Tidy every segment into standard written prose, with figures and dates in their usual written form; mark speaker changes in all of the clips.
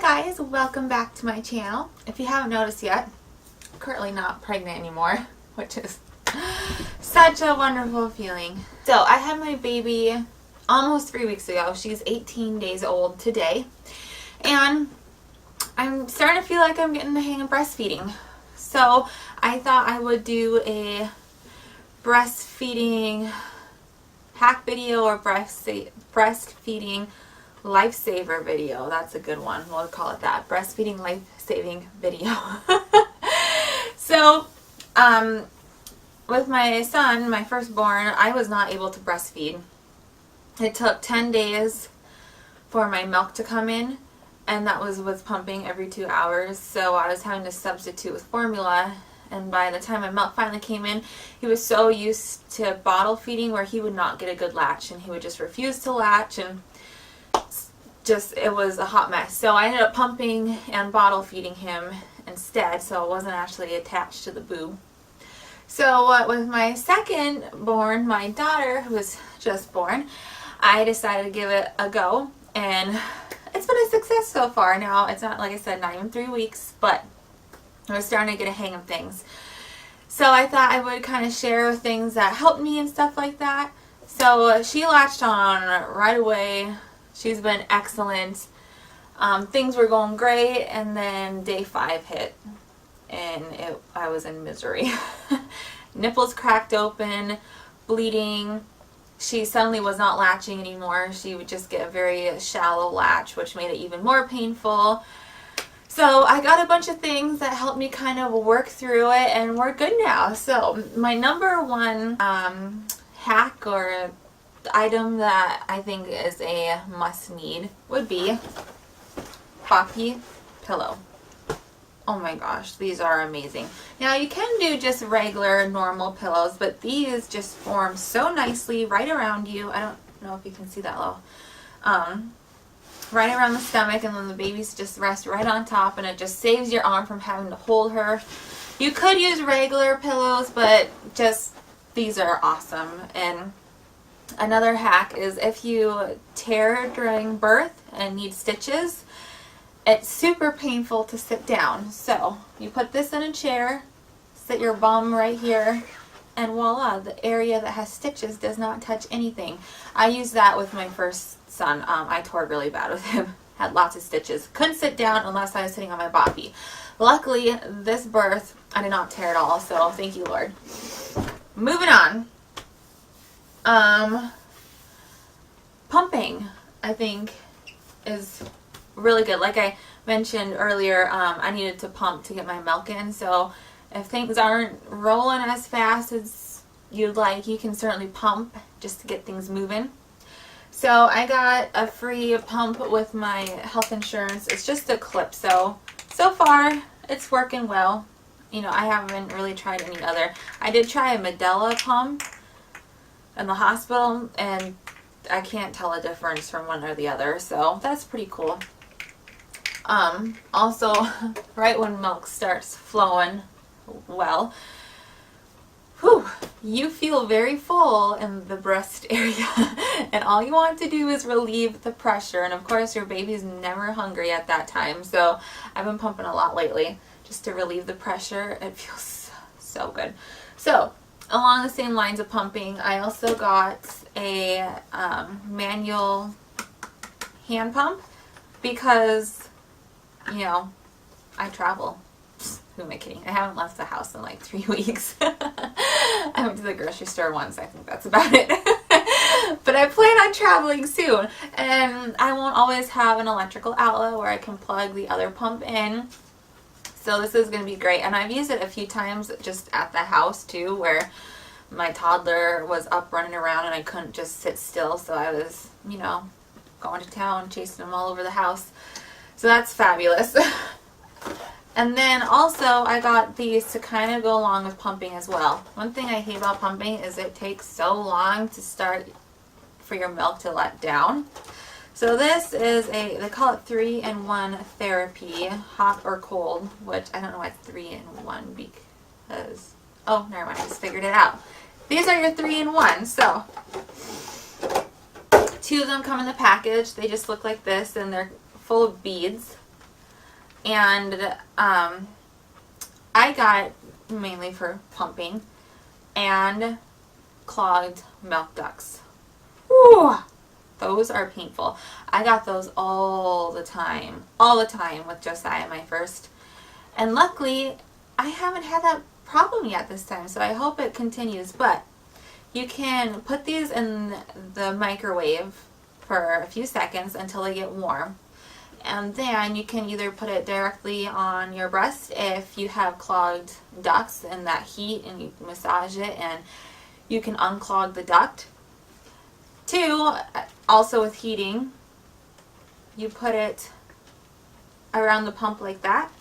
Speaker 1: guys, welcome back to my channel. If you haven't noticed yet, I'm currently not pregnant anymore, which is such a wonderful feeling. So I had my baby almost 3 weeks ago. She's 18 days old today, and I'm starting to feel like I'm getting the hang of breastfeeding. So I thought I would do a breastfeeding hack video or breastfeeding lifesaver video. That's a good one. We'll call it that. Breastfeeding life-saving video. So, with my son, my firstborn, I was not able to breastfeed. It took 10 days for my milk to come in, and that was with pumping every 2 hours. So I was having to substitute with formula, and by the time my milk finally came in, he was so used to bottle feeding where he would not get a good latch, and he would just refuse to latch, and it was a hot mess. So I ended up pumping and bottle feeding him instead, so it wasn't actually attached to the boob. So with my second born, my daughter, who was just born, I decided to give it a go, and it's been a success so far. Now, it's not, like I said, not even 3 weeks, but we're starting to get a hang of things. So I thought I would kind of share things that helped me and stuff like that. So she latched on right away. She's been excellent. Things were going great, and then day 5 hit, and I was in misery. Nipples cracked open, bleeding. She suddenly was not latching anymore. She would just get a very shallow latch, which made it even more painful. So I got a bunch of things that helped me kind of work through it, and we're good now. So my number one hack or item that I think is a must need would be Poppy pillow. Oh my gosh, these are amazing. Now you can do just regular normal pillows, but these just form so nicely right around you. I don't know if you can see that little right around the stomach, and then the babies just rest right on top, and it just saves your arm from having to hold her. You could use regular pillows, but just these are awesome. And another hack is if you tear during birth and need stitches, it's super painful to sit down. So you put this in a chair, sit your bum right here, and voila, the area that has stitches does not touch anything. I used that with my first son. I tore really bad with him. Had lots of stitches. Couldn't sit down unless I was sitting on my boppy. Luckily, this birth, I did not tear at all, so thank you, Lord. Moving on. Pumping, I think, is really good. Like I mentioned earlier, I needed to pump to get my milk in, so if things aren't rolling as fast as you'd like, you can certainly pump just to get things moving. So I got a free pump with my health insurance. It's just a clip, so far it's working well. You know, I haven't really tried any other. I did try a Medela pump in the hospital, and I can't tell a difference from one or the other, so that's pretty cool. Also, right when milk starts flowing well, whew, you feel very full in the breast area, and all you want to do is relieve the pressure. And of course, your baby's never hungry at that time, so I've been pumping a lot lately just to relieve the pressure. It feels so good. So along the same lines of pumping, I also got a manual hand pump because, you know, I travel. Who am I kidding? I haven't left the house in like 3 weeks. I went to the grocery store once. I think that's about it. But I plan on traveling soon, and I won't always have an electrical outlet where I can plug the other pump in. So this is going to be great, and I've used it a few times just at the house too, where my toddler was up running around and I couldn't just sit still, so I was, you know, going to town, chasing him all over the house. So that's fabulous. And then also I got these to kind of go along with pumping as well. One thing I hate about pumping is it takes so long to start for your milk to let down. So this is they call it 3-in-1 therapy, hot or cold, which I don't know why it's 3-in-1 because, oh, never mind, I just figured it out. These are your 3-in-1, so 2 of them come in the package. They just look like this, and they're full of beads. And I got mainly for pumping and clogged milk ducts. Whew, those are painful. I got those all the time with Josiah, my first. And luckily, I haven't had that problem yet this time, so I hope it continues. But you can put these in the microwave for a few seconds until they get warm. And then you can either put it directly on your breast if you have clogged ducts and that heat, and you massage it and you can unclog the duct. Two, also with heating, you put it around the pump like that,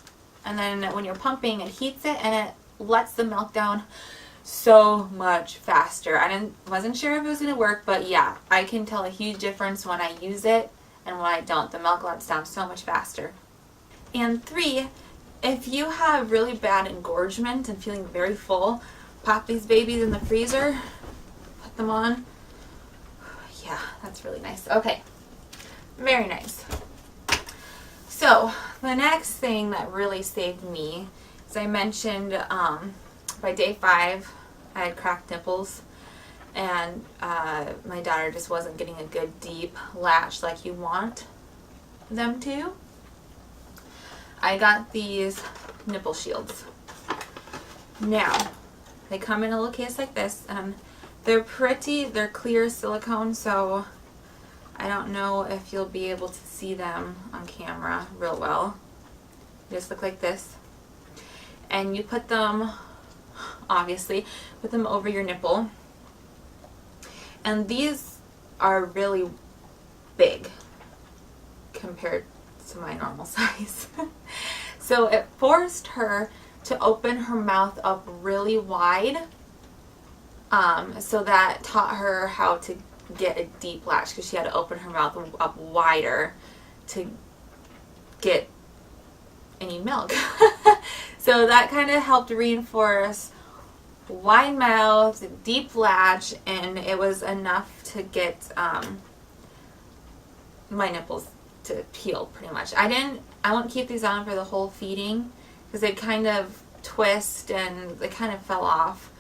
Speaker 1: and then when you're pumping, it heats it and it lets the milk down so much faster. I wasn't sure if it was going to work, but yeah, I can tell a huge difference when I use it and when I don't. The milk lets down so much faster. And three, if you have really bad engorgement and feeling very full, pop these babies in the freezer, put them on. Yeah, that's really nice. Okay, very nice. So the next thing that really saved me, as I mentioned, by day 5, I had cracked nipples, and my daughter just wasn't getting a good deep latch like you want them to. I got these nipple shields. Now, they come in a little case like this, and they're pretty, they're clear silicone, so I don't know if you'll be able to see them on camera real well. They just look like this. And you put them, obviously, put them over your nipple. And these are really big compared to my normal size. So it forced her to open her mouth up really wide. So that taught her how to get a deep latch, because she had to open her mouth up wider to get any milk. So that kind of helped reinforce wide mouth, deep latch, and it was enough to get my nipples to heal pretty much. I won't keep these on for the whole feeding because they kind of twist and they kind of fell off.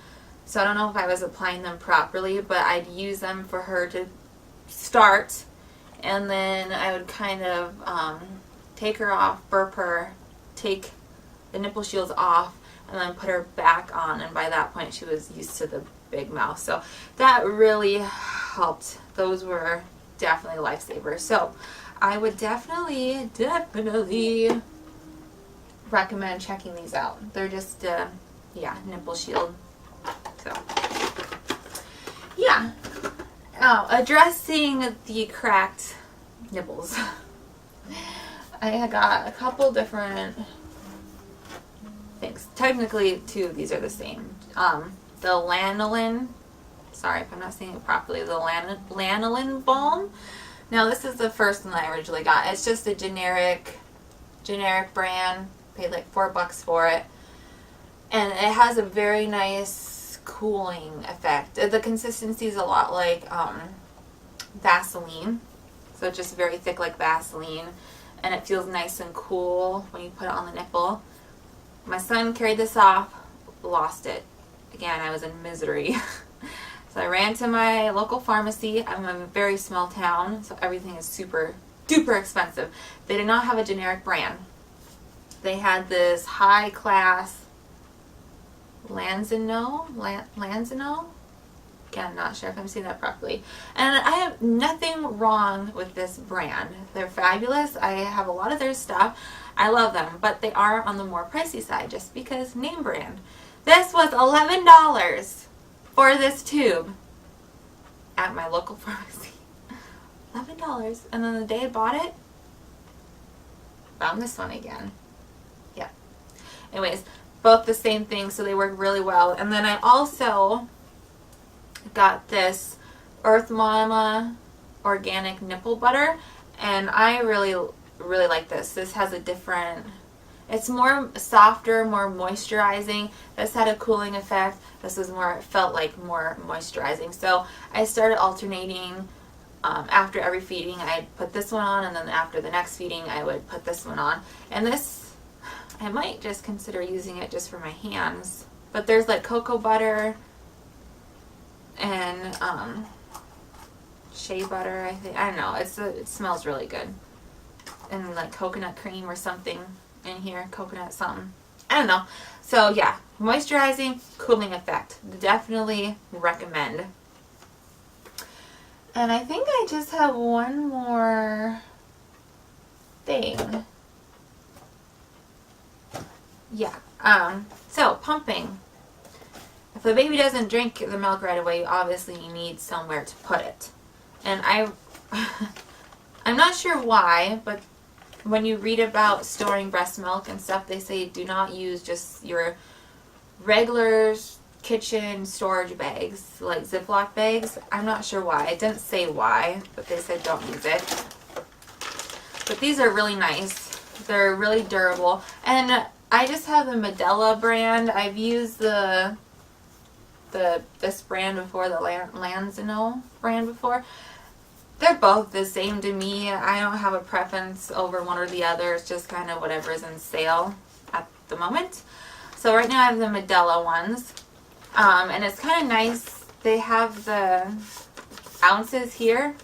Speaker 1: So I don't know if I was applying them properly, but I'd use them for her to start, and then I would kind of take her off, burp her, take the nipple shields off, and then put her back on, and by that point she was used to the big mouth. So that really helped. Those were definitely lifesavers. So I would definitely recommend checking these out. They're just, yeah, nipple shield. So, yeah. Addressing the cracked nipples. I got a couple different things. Technically, 2 of these are the same. The lanolin, sorry if I'm not saying it properly, the lanolin balm. Now, this is the first one that I originally got. It's just a generic brand. Paid like $4 for it. And it has a very nice cooling effect. The consistency is a lot like Vaseline. So it's just very thick like Vaseline. And it feels nice and cool when you put it on the nipple. My son carried this off, lost it. Again, I was in misery. So I ran to my local pharmacy. I'm in a very small town, so everything is super duper expensive. They did not have a generic brand. They had this high class Lanzino? Again, I'm not sure if I'm saying that properly. And I have nothing wrong with this brand. They're fabulous. I have a lot of their stuff. I love them, but they are on the more pricey side just because name brand. This was $11 for this tube at my local pharmacy. $11. And then the day I bought it, found this one again. Yeah. Anyways, both the same thing, so they work really well. And then I also got this Earth Mama organic nipple butter, and I really like this. This has a different, it's more softer, more moisturizing. This had a cooling effect. This was more, it felt like more moisturizing. So I started alternating. After every feeding, I'd put this one on, and then after the next feeding, I would put this one on. And this I might just consider using it just for my hands. But there's like cocoa butter and shea butter, I think. I don't know. It smells really good. And like coconut cream or something in here. Coconut something. I don't know. So yeah, moisturizing, cooling effect. Definitely recommend. And I think I just have one more thing. Yeah. So pumping. If the baby doesn't drink the milk right away, obviously you need somewhere to put it. And I'm not sure why, but when you read about storing breast milk and stuff, they say do not use just your regular kitchen storage bags, like Ziploc bags. I'm not sure why. It didn't say why, but they said don't use it. But these are really nice. They're really durable. And I just have the Medela brand. I've used this brand before, the Lanzino brand before. They're both the same to me. I don't have a preference over one or the other. It's just kind of whatever is in sale at the moment. So right now I have the Medela ones. And it's kind of nice. They have the ounces here,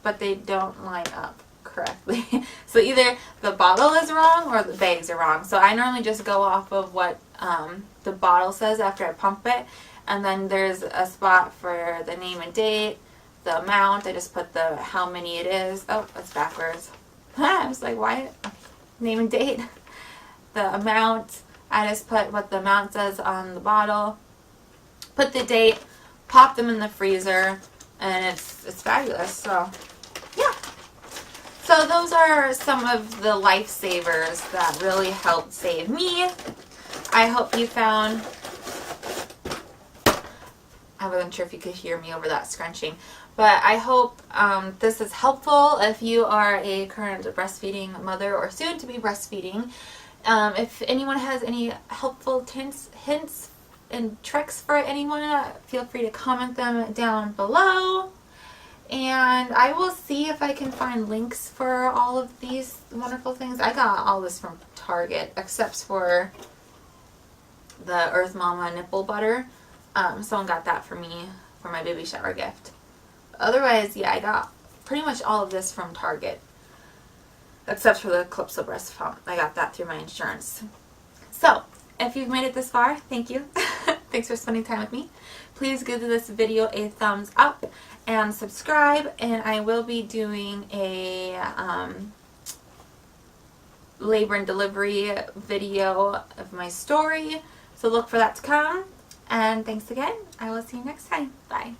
Speaker 1: but they don't line up correctly. So either the bottle is wrong or the bags are wrong. So I normally just go off of what the bottle says after I pump it. And then there's a spot for the name and date, the amount. I just put the how many it is. Oh, that's backwards. I was like, why? Name and date. The amount. I just put what the amount says on the bottle. Put the date. Pop them in the freezer. And it's fabulous. So, yeah. So those are some of the lifesavers that really helped save me. I hope you found... I wasn't sure if you could hear me over that scrunching. But I hope this is helpful if you are a current breastfeeding mother or soon to be breastfeeding. If anyone has any helpful hints and tricks for anyone, feel free to comment them down below. And I will see if I can find links for all of these wonderful things. I got all this from Target, except for the Earth Mama nipple butter. Someone got that for me for my baby shower gift. Otherwise, yeah, I got pretty much all of this from Target. Except for the Calypso breast pump. I got that through my insurance. So, if you've made it this far, thank you. Thanks for spending time with me. Please give this video a thumbs up and subscribe. And I will be doing a labor and delivery video of my story. So look for that to come. And thanks again. I will see you next time. Bye.